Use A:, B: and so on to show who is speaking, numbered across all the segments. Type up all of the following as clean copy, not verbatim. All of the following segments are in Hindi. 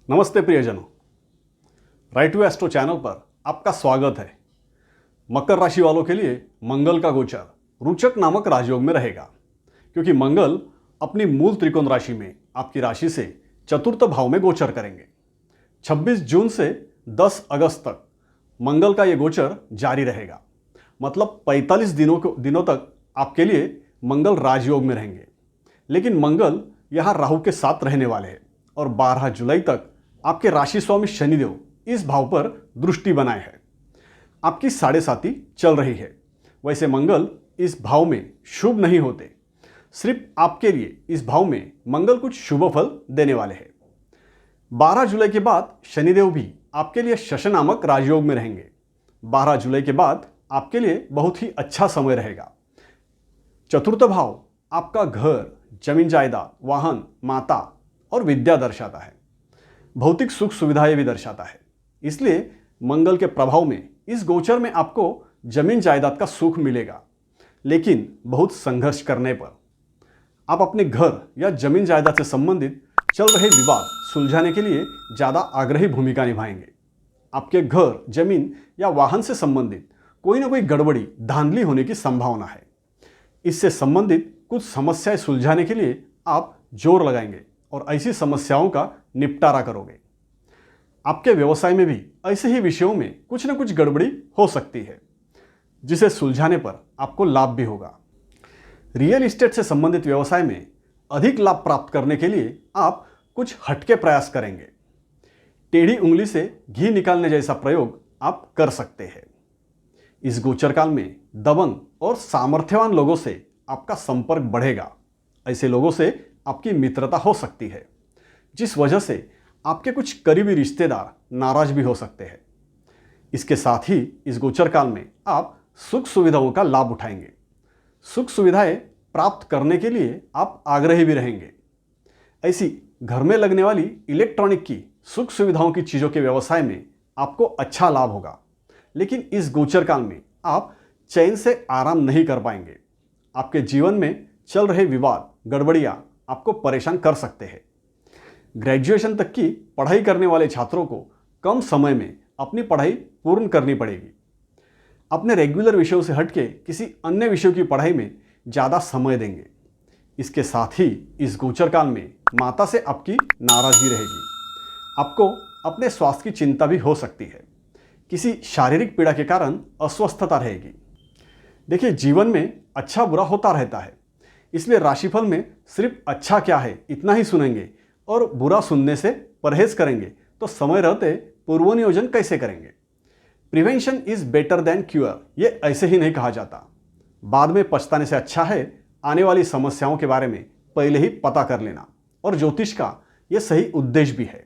A: नमस्ते प्रियजनों, राइट टू एस्ट्रो चैनल पर आपका स्वागत है। मकर राशि वालों के लिए मंगल का गोचर रोचक नामक राजयोग में रहेगा, क्योंकि मंगल अपनी मूल त्रिकोण राशि में आपकी राशि से चतुर्थ भाव में गोचर करेंगे। 26 जून से 10 अगस्त तक मंगल का ये गोचर जारी रहेगा। मतलब 45 दिनों तक आपके लिए मंगल राजयोग में रहेंगे। लेकिन मंगल यहाँ राहु के साथ रहने वाले हैं और 12 जुलाई तक आपके राशि स्वामी शनिदेव इस भाव पर दृष्टि बनाए हैं। आपकी साढ़े साती चल रही है। वैसे मंगल इस भाव में शुभ नहीं होते, सिर्फ आपके लिए इस भाव में मंगल कुछ शुभ फल देने वाले हैं। 12 जुलाई के बाद शनिदेव भी आपके लिए शश नामक राजयोग में रहेंगे। 12 जुलाई के बाद आपके लिए बहुत ही अच्छा समय रहेगा। चतुर्थ भाव आपका घर, जमीन जायदाद, वाहन, माता और विद्या दर्शाता है। भौतिक सुख सुविधाएं भी दर्शाता है। इसलिए मंगल के प्रभाव में इस गोचर में आपको जमीन जायदाद का सुख मिलेगा, लेकिन बहुत संघर्ष करने पर। आप अपने घर या जमीन जायदाद से संबंधित चल रहे विवाद सुलझाने के लिए ज़्यादा आग्रही भूमिका निभाएंगे। आपके घर, जमीन या वाहन से संबंधित कोई ना कोई गड़बड़ी, धांधली होने की संभावना है। इससे संबंधित कुछ समस्याएं सुलझाने के लिए आप जोर लगाएंगे और ऐसी समस्याओं का निपटारा करोगे। आपके व्यवसाय में भी ऐसे ही विषयों में कुछ न कुछ गड़बड़ी हो सकती है, जिसे सुलझाने पर आपको लाभ भी होगा। रियल एस्टेट से संबंधित व्यवसाय में अधिक लाभ प्राप्त करने के लिए आप कुछ हटके प्रयास करेंगे। टेढ़ी उंगली से घी निकालने जैसा प्रयोग आप कर सकते हैं। इस गोचर काल में दबंग और सामर्थ्यवान लोगों से आपका संपर्क बढ़ेगा। ऐसे लोगों से आपकी मित्रता हो सकती है, जिस वजह से आपके कुछ करीबी रिश्तेदार नाराज भी हो सकते हैं। इसके साथ ही इस गोचर काल में आप सुख सुविधाओं का लाभ उठाएंगे। सुख सुविधाएं प्राप्त करने के लिए आप आग्रही भी रहेंगे। ऐसी घर में लगने वाली इलेक्ट्रॉनिक की सुख सुविधाओं की चीज़ों के व्यवसाय में आपको अच्छा लाभ होगा, लेकिन इस गोचर काल में आप चैन से आराम नहीं कर पाएंगे। आपके जीवन में चल रहे विवाद, गड़बड़ियां आपको परेशान कर सकते हैं। ग्रेजुएशन तक की पढ़ाई करने वाले छात्रों को कम समय में अपनी पढ़ाई पूर्ण करनी पड़ेगी। अपने रेगुलर विषयों से हटके किसी अन्य विषयों की पढ़ाई में ज़्यादा समय देंगे। इसके साथ ही इस गोचर काल में माता से आपकी नाराजगी रहेगी। आपको अपने स्वास्थ्य की चिंता भी हो सकती है। किसी शारीरिक पीड़ा के कारण अस्वस्थता रहेगी। देखिए, जीवन में अच्छा बुरा होता रहता है, इसलिए राशिफल में सिर्फ अच्छा क्या है इतना ही सुनेंगे और बुरा सुनने से परहेज करेंगे तो समय रहते पूर्व नियोजन कैसे करेंगे। Prevention is better than cure, ये ऐसे ही नहीं कहा जाता। बाद में पछताने से अच्छा है आने वाली समस्याओं के बारे में पहले ही पता कर लेना, और ज्योतिष का यह सही उद्देश्य भी है।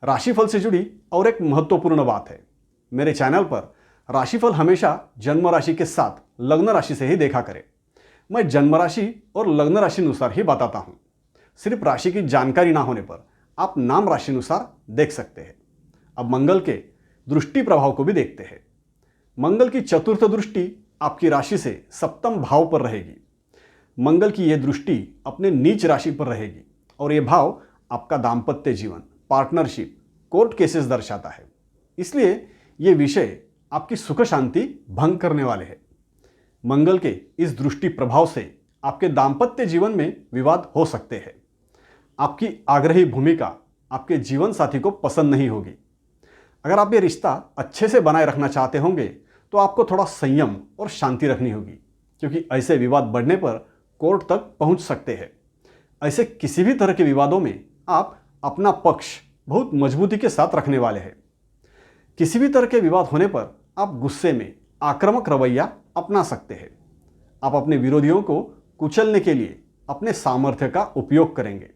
A: राशिफल से जुड़ी और एक महत्वपूर्ण बात है, मेरे चैनल पर राशिफल हमेशा जन्म राशि के साथ लग्न राशि से ही देखा करें। मैं जन्म राशि और लग्न राशि अनुसार ही बताता हूं। सिर्फ राशि की जानकारी ना होने पर आप नाम राशि अनुसार देख सकते हैं। अब मंगल के दृष्टि प्रभाव को भी देखते हैं। मंगल की चतुर्थ दृष्टि आपकी राशि से सप्तम भाव पर रहेगी। मंगल की यह दृष्टि अपने नीच राशि पर रहेगी और यह भाव आपका दाम्पत्य जीवन, पार्टनरशिप, कोर्ट केसेस दर्शाता है। इसलिए ये विषय आपकी सुख शांति भंग करने वाले हैं। मंगल के इस दृष्टि प्रभाव से आपके दाम्पत्य जीवन में विवाद हो सकते हैं। आपकी आग्रही भूमिका आपके जीवन साथी को पसंद नहीं होगी। अगर आप ये रिश्ता अच्छे से बनाए रखना चाहते होंगे तो आपको थोड़ा संयम और शांति रखनी होगी, क्योंकि ऐसे विवाद बढ़ने पर कोर्ट तक पहुंच सकते हैं। ऐसे किसी भी तरह के विवादों में आप अपना पक्ष बहुत मजबूती के साथ रखने वाले हैं। किसी भी तरह के विवाद होने पर आप गुस्से में आक्रामक रवैया अपना सकते हैं। आप अपने विरोधियों को कुचलने के लिए अपने सामर्थ्य का उपयोग करेंगे,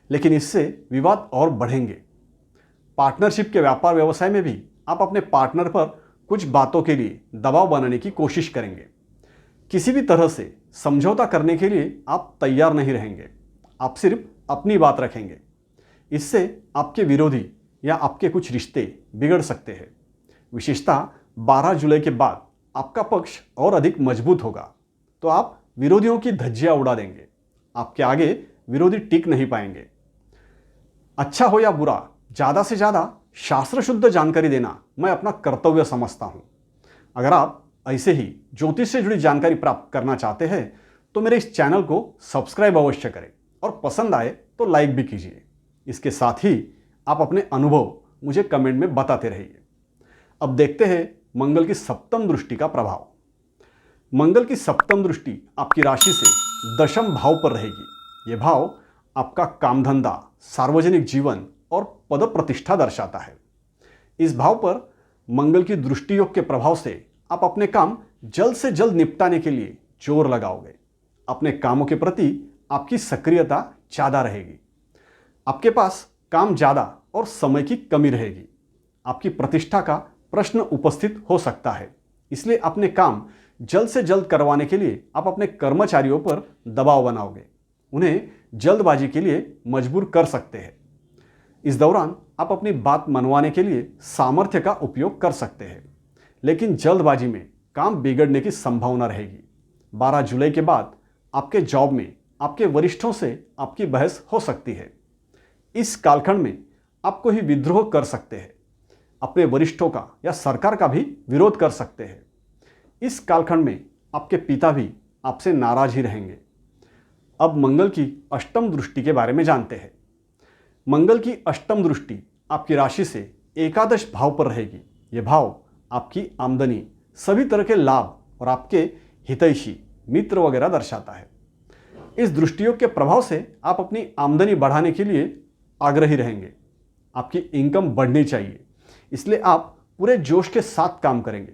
A: लेकिन इससे विवाद और बढ़ेंगे। पार्टनरशिप के व्यापार व्यवसाय में भी आप अपने पार्टनर पर कुछ बातों के लिए दबाव बनाने की कोशिश करेंगे। किसी भी तरह से समझौता करने के लिए आप तैयार नहीं रहेंगे। आप सिर्फ अपनी बात रखेंगे। इससे आपके विरोधी या आपके कुछ रिश्ते बिगड़ सकते हैं। विशेषतः 12 जुलाई के बाद आपका पक्ष और अधिक मजबूत होगा, तो आप विरोधियों की धज्जियां उड़ा देंगे। आपके आगे विरोधी टिक नहीं पाएंगे। अच्छा हो या बुरा, ज़्यादा से ज़्यादा शास्त्र शुद्ध जानकारी देना मैं अपना कर्तव्य समझता हूँ। अगर आप ऐसे ही ज्योतिष से जुड़ी जानकारी प्राप्त करना चाहते हैं तो मेरे इस चैनल को सब्सक्राइब अवश्य करें और पसंद आए तो लाइक भी कीजिए। इसके साथ ही आप अपने अनुभव मुझे कमेंट में बताते रहिए। अब देखते हैं मंगल की सप्तम दृष्टि का प्रभाव। मंगल की सप्तम दृष्टि आपकी राशि से दशम भाव पर रहेगी। यह भाव आपका काम धंधा, सार्वजनिक जीवन और पद प्रतिष्ठा दर्शाता है। इस भाव पर मंगल की दृष्टि योग के प्रभाव से आप अपने काम जल्द से जल्द निपटाने के लिए जोर लगाओगे। अपने कामों के प्रति आपकी सक्रियता ज़्यादा रहेगी। आपके पास काम ज़्यादा और समय की कमी रहेगी। आपकी प्रतिष्ठा का प्रश्न उपस्थित हो सकता है, इसलिए अपने काम जल्द से जल्द करवाने के लिए आप अपने कर्मचारियों पर दबाव बनाओगे, उन्हें जल्दबाजी के लिए मजबूर कर सकते हैं। इस दौरान आप अपनी बात मनवाने के लिए सामर्थ्य का उपयोग कर सकते हैं, लेकिन जल्दबाजी में काम बिगड़ने की संभावना रहेगी। 12 जुलाई के बाद आपके जॉब में आपके वरिष्ठों से आपकी बहस हो सकती है। इस कालखंड में आप कोई विद्रोह कर सकते हैं, अपने वरिष्ठों का या सरकार का भी विरोध कर सकते हैं। इस कालखंड में आपके पिता भी आपसे नाराज ही रहेंगे। अब मंगल की अष्टम दृष्टि के बारे में जानते हैं। मंगल की अष्टम दृष्टि आपकी राशि से एकादश भाव पर रहेगी। यह भाव आपकी आमदनी, सभी तरह के लाभ और आपके हितैषी मित्र वगैरह दर्शाता है। इस दृष्टियोग के प्रभाव से आप अपनी आमदनी बढ़ाने के लिए आग्रही रहेंगे। आपकी इनकम बढ़नी चाहिए, इसलिए आप पूरे जोश के साथ काम करेंगे।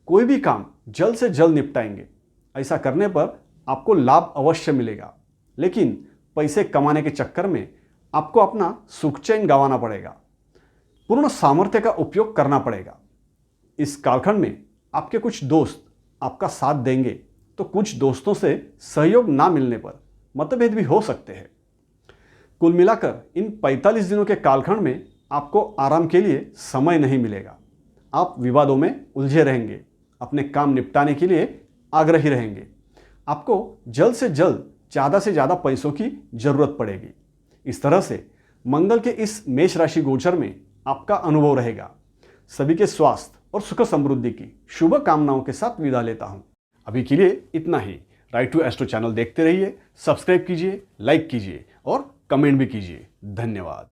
A: कोई भी काम जल्द से जल्द निपटाएंगे। ऐसा करने पर आपको लाभ अवश्य मिलेगा, लेकिन पैसे कमाने के चक्कर में आपको अपना सुख चैन गंवाना पड़ेगा। पूर्ण सामर्थ्य का उपयोग करना पड़ेगा। इस कालखंड में आपके कुछ दोस्त आपका साथ देंगे, तो कुछ दोस्तों से सहयोग ना मिलने पर मतभेद भी हो सकते हैं। कुल मिलाकर इन 45 दिनों के कालखंड में आपको आराम के लिए समय नहीं मिलेगा। आप विवादों में उलझे रहेंगे, अपने काम निपटाने के लिए आग्रही रहेंगे। आपको जल्द से जल्द ज़्यादा से ज़्यादा पैसों की जरूरत पड़ेगी। इस तरह से मंगल के इस मेष राशि गोचर में आपका अनुभव रहेगा। सभी के स्वास्थ्य और सुख समृद्धि की शुभ कामनाओं के साथ विदा लेता हूं। अभी के लिए इतना ही। राइट टू एस्ट्रो चैनल देखते रहिए, सब्सक्राइब कीजिए, लाइक कीजिए और कमेंट भी कीजिए। धन्यवाद।